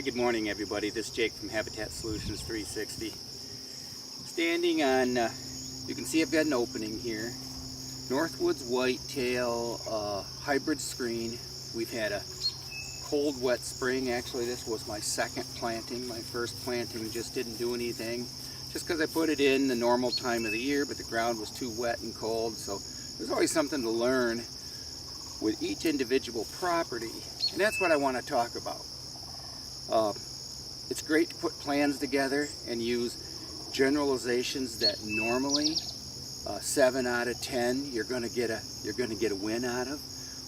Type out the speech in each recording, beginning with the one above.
Good morning, everybody. This is Jake from Habitat Solutions 360. Standing on, you can see I've got an opening here. Northwoods whitetail hybrid screen. We've had a cold, wet spring. Actually, this was my second planting. My first planting just didn't do anything, just because I put it in the normal time of the year, but the ground was too wet and cold. So there's always something to learn with each individual property, and that's what I want to talk about. It's great to put plans together and use generalizations that normally 7 out of 10 you're going to get a win out of.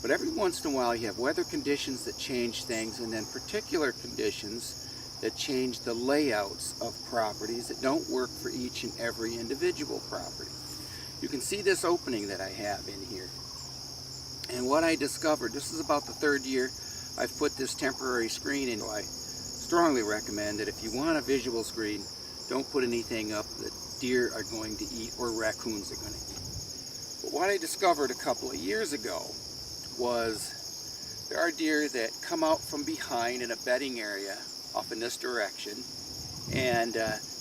But every once in a while you have weather conditions that change things, and then particular conditions that change the layouts of properties that don't work for each and every individual property. You can see this opening that I have in here. And what I discovered, this is about the third year I've put this temporary screen in. I strongly recommend that if you want a visual screen, don't put anything up that deer are going to eat or raccoons are going to eat. But what I discovered a couple of years ago was there are deer that come out from behind in a bedding area off in this direction, and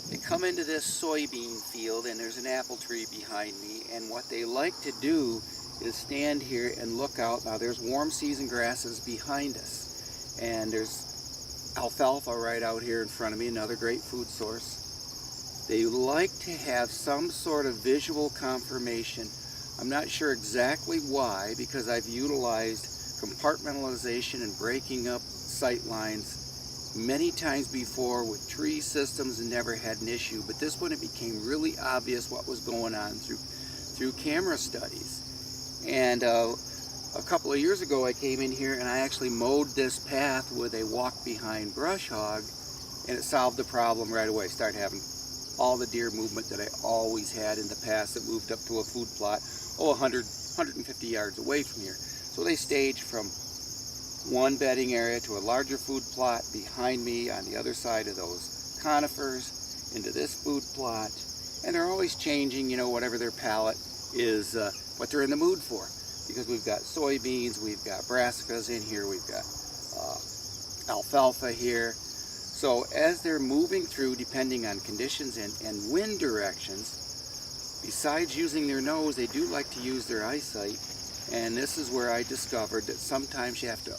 they come into this soybean field, and there's an apple tree behind me, and what they like to do is stand here and look out. Now there's warm season grasses behind us, and there's alfalfa right out here in front of me, another great food source. They like to have some sort of visual confirmation. I'm not sure exactly why, because I've utilized compartmentalization and breaking up sight lines many times before with tree systems and never had an issue. But this one, it became really obvious what was going on through camera studies. And a couple of years ago I came in here and I actually mowed this path with a walk behind brush hog, and it solved the problem right away. Started having all the deer movement that I always had in the past that moved up to a food plot 100, 150 yards away from here. So they staged from one bedding area to a larger food plot behind me on the other side of those conifers into this food plot, and they're always changing, you know, whatever their palate is, what they're in the mood for. Because we've got soybeans, we've got brassicas in here, we've got alfalfa here. So as they're moving through, depending on conditions and wind directions, besides using their nose, they do like to use their eyesight. And this is where I discovered that sometimes you have to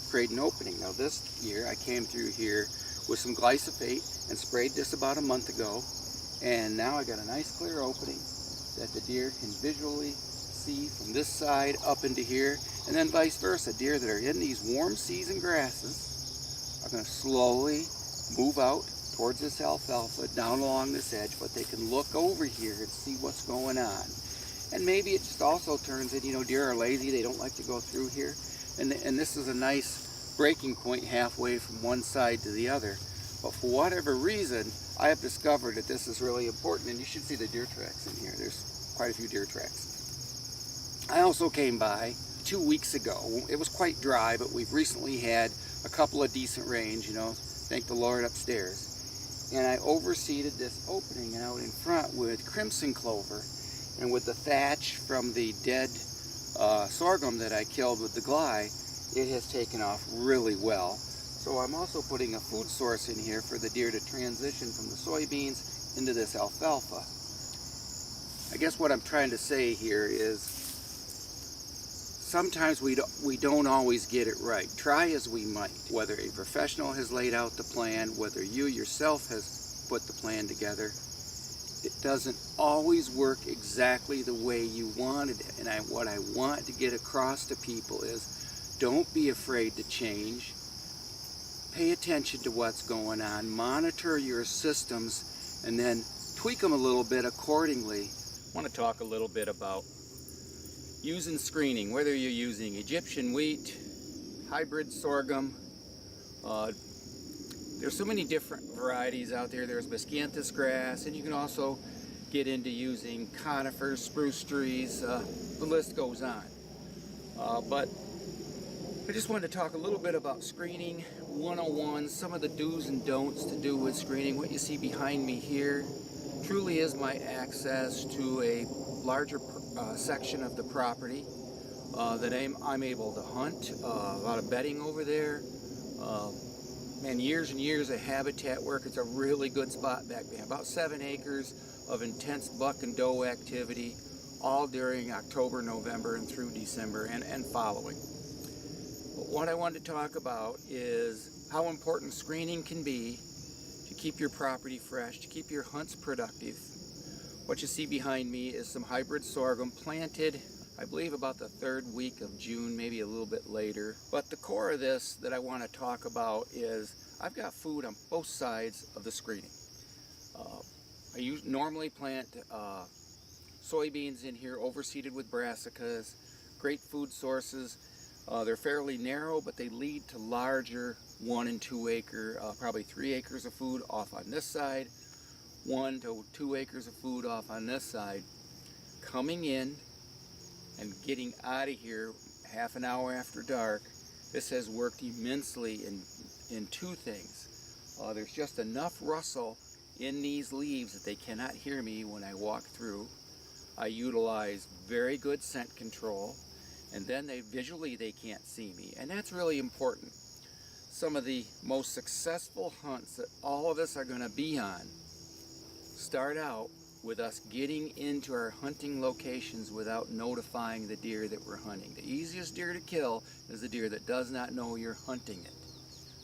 create an opening. Now this year I came through here with some glyphosate and sprayed this about a month ago. And now I got a nice clear opening that the deer can visually see from this side up into here, and then vice versa. Deer that are in these warm season grasses are going to slowly move out towards this alfalfa down along this edge, but they can look over here and see what's going on. And maybe it just also turns in, you know, deer are lazy, they don't like to go through here, and this is a nice breaking point halfway from one side to the other. But for whatever reason, I have discovered that this is really important, and you should see the deer tracks in here. There's quite a few deer tracks. I also came by 2 weeks ago. It was quite dry, but we've recently had a couple of decent rains, you know, thank the Lord, upstairs. And I overseeded this opening out in front with crimson clover, and with the thatch from the dead sorghum that I killed with the glide, it has taken off really well. So I'm also putting a food source in here for the deer to transition from the soybeans into this alfalfa. I guess what I'm trying to say here is sometimes we don't always get it right. Try as we might. Whether a professional has laid out the plan, whether you yourself has put the plan together, it doesn't always work exactly the way you wanted it. And what I want to get across to people is don't be afraid to change. Pay attention to what's going on. Monitor your systems and then tweak them a little bit accordingly. I want to talk a little bit about using screening, whether you're using Egyptian wheat, hybrid sorghum. There's so many different varieties out there. There's Miscanthus grass, and you can also get into using conifers, spruce trees, the list goes on. But I just wanted to talk a little bit about screening 101, some of the do's and don'ts to do with screening. What you see behind me here truly is my access to a larger section of the property that I'm able to hunt. A lot of bedding over there. man, years and years of habitat work. It's a really good spot back there. About 7 acres of intense buck and doe activity, all during October, November, and through December and following. But what I wanted to talk about is how important screening can be to keep your property fresh, to keep your hunts productive. What you see behind me is some hybrid sorghum planted, I believe, about the 3rd week of June, maybe a little bit later. But the core of this that I want to talk about is I've got food on both sides of the screening. I normally plant soybeans in here overseeded with brassicas, great food sources. They're fairly narrow, but they lead to larger 1 and 2 acre, probably 3 acres of food off on this side, 1 to 2 acres of food off on this side. Coming in and getting out of here half an hour after dark, this has worked immensely in 2 things. There's just enough rustle in these leaves that they cannot hear me when I walk through. I utilize very good scent control, and then visually they can't see me, and that's really important. Some of the most successful hunts that all of us are going to be on start out with us getting into our hunting locations without notifying the deer that we're hunting. The easiest deer to kill is the deer that does not know you're hunting it.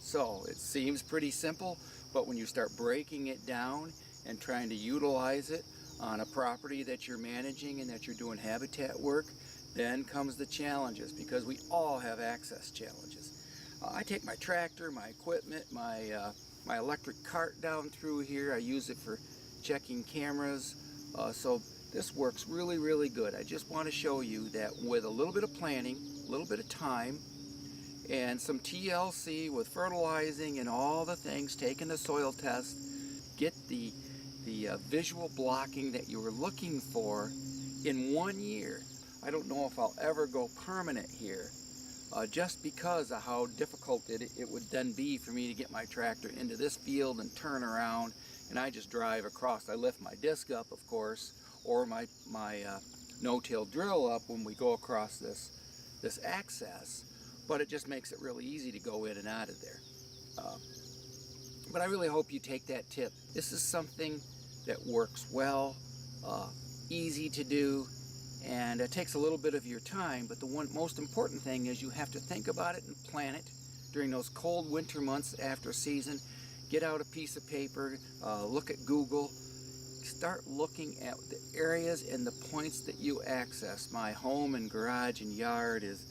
So it seems pretty simple, but when you start breaking it down and trying to utilize it on a property that you're managing and that you're doing habitat work, then comes the challenges, because we all have access challenges. I take my tractor, my equipment, my electric cart down through here. I use it for checking cameras, so this works really, really good. I just want to show you that with a little bit of planning, a little bit of time, and some TLC with fertilizing and all the things, taking the soil test, get the visual blocking that you were looking for in 1 year. I don't know if I'll ever go permanent here, just because of how difficult it would then be for me to get my tractor into this field and turn around, and I just drive across. I lift my disc up, of course, or my no-till drill up when we go across this access, but it just makes it really easy to go in and out of there. But I really hope you take that tip. This is something that works well, easy to do, and it takes a little bit of your time, but the most important thing is you have to think about it and plan it during those cold winter months after season. Get out a piece of paper, look at Google, start looking at the areas and the points that you access. My home and garage and yard is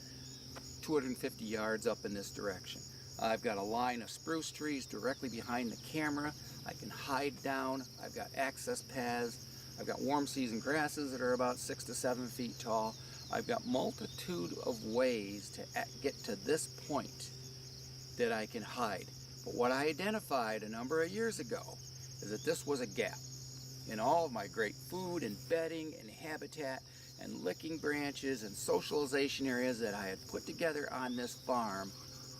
250 yards up in this direction. I've got a line of spruce trees directly behind the camera. I can hide down. I've got access paths. I've got warm season grasses that are about 6 to 7 feet tall. I've got multitude of ways to get to this point that I can hide. But what I identified a number of years ago is that this was a gap. In all of my great food and bedding and habitat and licking branches and socialization areas that I had put together on this farm,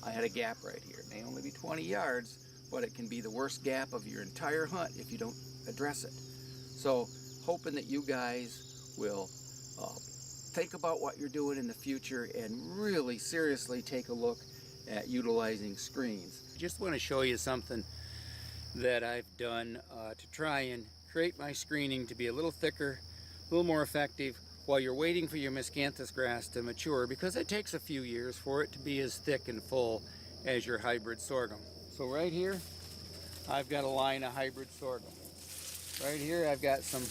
I had a gap right here. It may only be 20 yards, but it can be the worst gap of your entire hunt if you don't address it. So, hoping that you guys will think about what you're doing in the future and really seriously take a look at utilizing screens. I just want to show you something that I've done to try and create my screening to be a little thicker, a little more effective while you're waiting for your Miscanthus grass to mature, because it takes a few years for it to be as thick and full as your hybrid sorghum. So right here, I've got a line of hybrid sorghum. Right here, I've got some,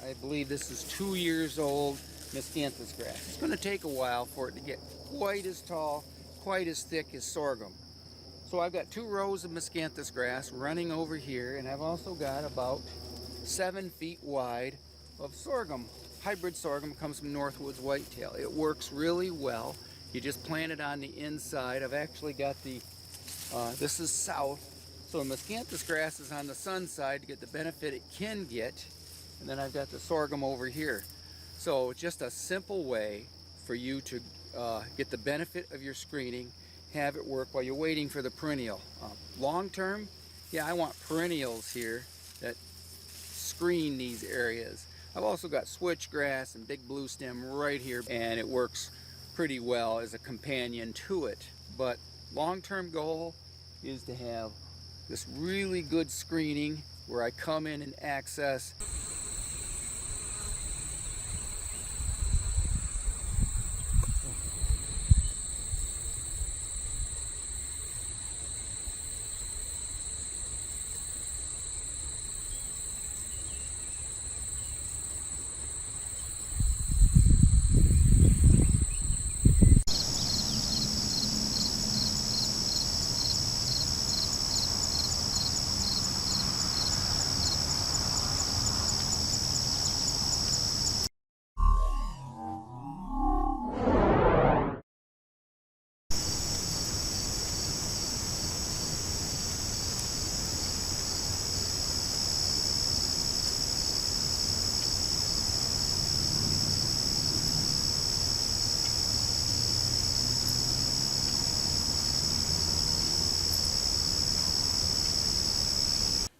I believe this is 2 years old Miscanthus grass. It's going to take a while for it to get quite as tall, quite as thick as sorghum. So I've got 2 rows of Miscanthus grass running over here, and I've also got about 7 feet wide of sorghum. Hybrid sorghum comes from Northwoods Whitetail. It works really well. You just plant it on the inside. I've actually got this is south, so the Miscanthus grass is on the sun side to get the benefit it can get, and then I've got the sorghum over here. So just a simple way for you to get the benefit of your screening, have it work while you're waiting for the perennial. Long term, yeah, I want perennials here that screen these areas. I've also got switchgrass and big blue stem right here, and it works pretty well as a companion to it. But long-term goal is to have this really good screening where I come in and access.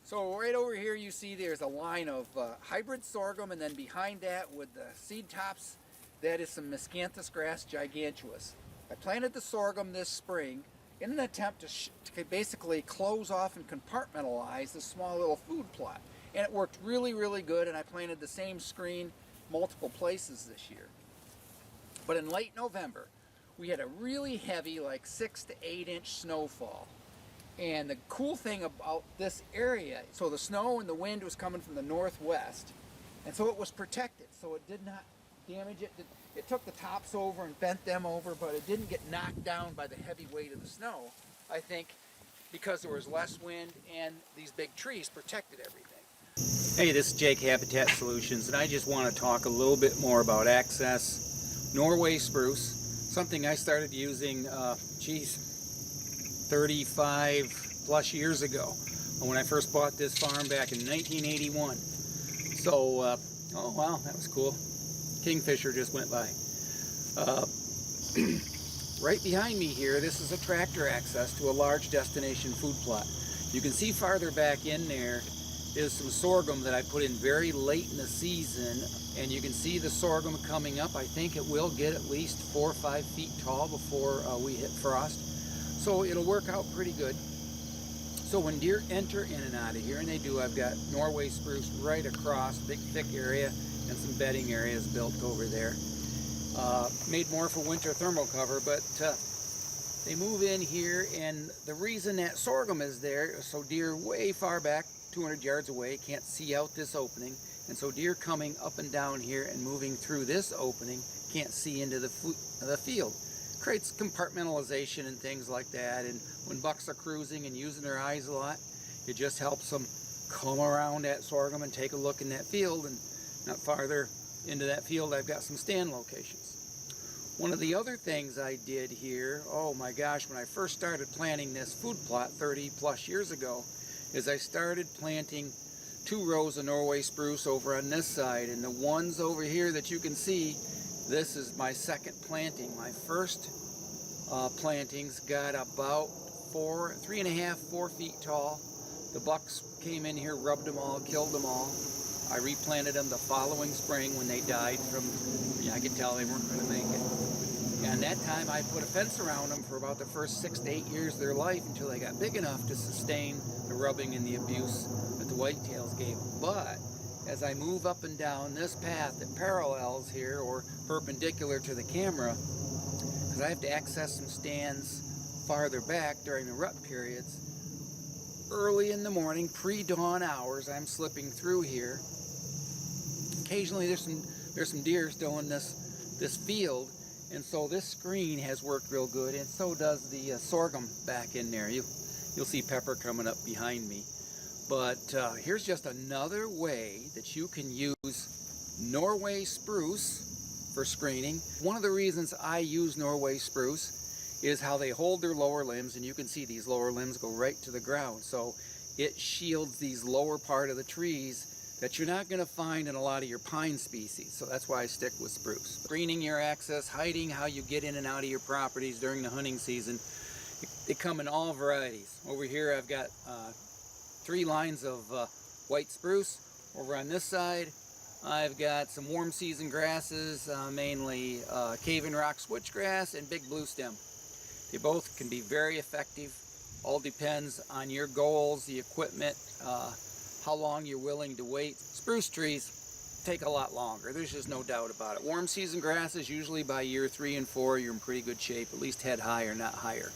So right over here you see there's a line of hybrid sorghum, and then behind that with the seed tops, that is some Miscanthus grass giganteus. I planted the sorghum this spring in an attempt to basically close off and compartmentalize this small little food plot. And it worked really, really good, and I planted the same screen multiple places this year. But in late November, we had a really heavy, like 6 to 8 inch snowfall. And the cool thing about this area, so the snow and the wind was coming from the northwest, and so it was protected, so it did not damage it. It took the tops over and bent them over, but it didn't get knocked down by the heavy weight of the snow, I think, because there was less wind and these big trees protected everything. Hey, this is Jake, Habitat Solutions, and I just want to talk a little bit more about access. Norway spruce, something I started using, 35 plus years ago when I first bought this farm back in 1981. So, oh wow, that was cool. Kingfisher just went by. Right behind me here, this is a tractor access to a large destination food plot. You can see farther back in there is some sorghum that I put in very late in the season, and you can see the sorghum coming up. I think it will get at least 4 or 5 feet tall before we hit frost. So it'll work out pretty good. So when deer enter in and out of here, and they do, I've got Norway spruce right across, big thick area, and some bedding areas built over there. Made more for winter thermal cover, but they move in here, and the reason that sorghum is there is so deer way far back, 200 yards away, can't see out this opening, and so deer coming up and down here and moving through this opening can't see into the field. Creates compartmentalization and things like that, and when bucks are cruising and using their eyes a lot, it just helps them come around that sorghum and take a look in that field. And not farther into that field, I've got some stand locations. One of the other things I did here, oh my gosh, when I first started planting this food plot 30 plus years ago, is I started planting 2 rows of Norway spruce over on this side, and the ones over here that you can see, this is my second planting. My first plantings got about 3.5, 4 feet tall. The bucks came in here, rubbed them all, killed them all. I replanted them the following spring when they died from, I could tell they weren't going to make it. And that time I put a fence around them for about the first 6 to 8 years of their life until they got big enough to sustain the rubbing and the abuse that the whitetails gave them. But as I move up and down this path that parallels here, or perpendicular to the camera, because I have to access some stands farther back during the rut periods, early in the morning, pre-dawn hours, I'm slipping through here. Occasionally there's some deer still in this field, and so this screen has worked real good, and so does the sorghum back in there. You'll see pepper coming up behind me. But here's just another way that you can use Norway spruce for screening. One of the reasons I use Norway spruce is how they hold their lower limbs, and you can see these lower limbs go right to the ground. So it shields these lower part of the trees that you're not going to find in a lot of your pine species. So that's why I stick with spruce. Screening your access, hiding how you get in and out of your properties during the hunting season, they come in all varieties. Over here I've got 3 lines of white spruce. Over on this side, I've got some warm season grasses, mainly cave-in rock switchgrass and big blue stem. They both can be very effective All depends on your goals, the equipment, how long you're willing to wait. Spruce trees take a lot longer. There's just no doubt about it. Warm season grasses, usually by year 3 and 4, you're in pretty good shape, at least head high or not higher.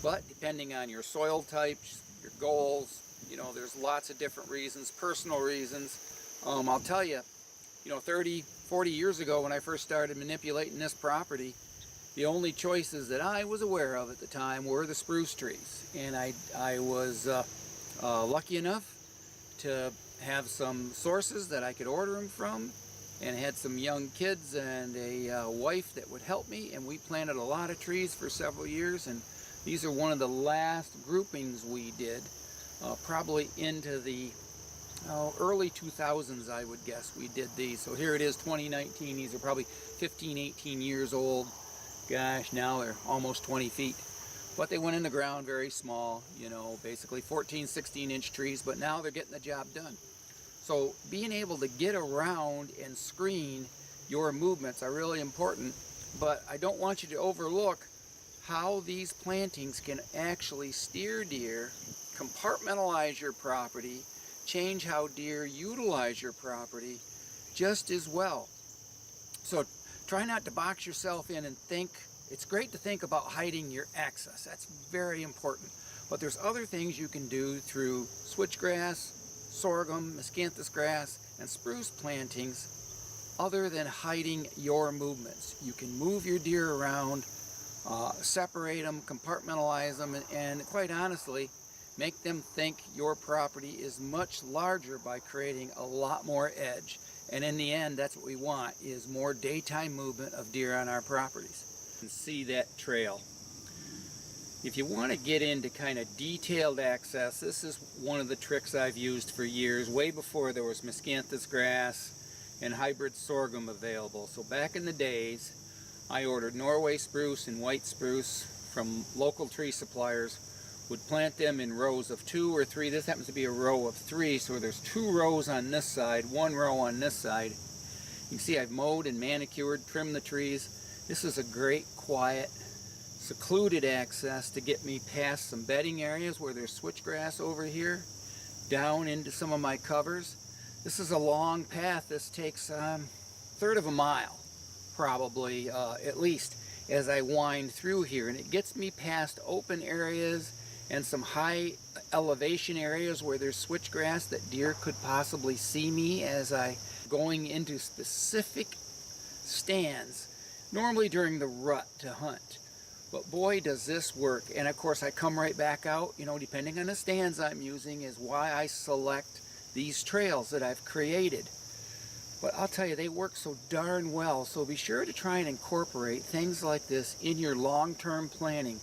But depending on your soil types, your goals, you know, there's lots of different reasons, personal reasons. I'll tell you, 30, 40 years ago when I first started manipulating this property, the only choices that I was aware of at the time were the spruce trees. And I was lucky enough to have some sources that I could order them from, and had some young kids and a wife that would help me, and we planted a lot of trees for several years, and these are one of the last groupings we did, probably into the early 2000s, I would guess we did these. So here it is, 2019. These are probably 15, 18 years old. Gosh, now they're almost 20 feet. But they went in the ground very small, basically 14, 16-inch trees, but now they're getting the job done. So being able to get around and screen your movements are really important, but I don't want you to overlook how these plantings can actually steer deer, compartmentalize your property, change how deer utilize your property just as well. So try not to box yourself in and think. It's great to think about hiding your access. That's very important. But there's other things you can do through switchgrass, sorghum, miscanthus grass, and spruce plantings other than hiding your movements. You can move your deer around, separate them, compartmentalize them, and quite honestly, make them think your property is much larger by creating a lot more edge. And in the end, that's what we want, is more daytime movement of deer on our properties. And see that trail. If you want to get into kind of detailed access, this is one of the tricks I've used for years, way before there was miscanthus grass and hybrid sorghum available. So back in the days, I ordered Norway spruce and white spruce from local tree suppliers, would plant them in rows of 2 or 3. This happens to be a row of 3, so there's 2 rows on this side, 1 row on this side. You can see I've mowed and manicured, trimmed the trees. This is a great, quiet, secluded access to get me past some bedding areas where there's switchgrass over here, down into some of my covers. This is a long path. This takes a third of a mile, probably, at least, as I wind through here. And it gets me past open areas and some high elevation areas where there's switchgrass that deer could possibly see me as I going into specific stands, normally during the rut to hunt. But boy, does this work. And of course I come right back out, depending on the stands I'm using is why I select these trails that I've created. But I'll tell you, they work so darn well. So be sure to try and incorporate things like this in your long-term planning.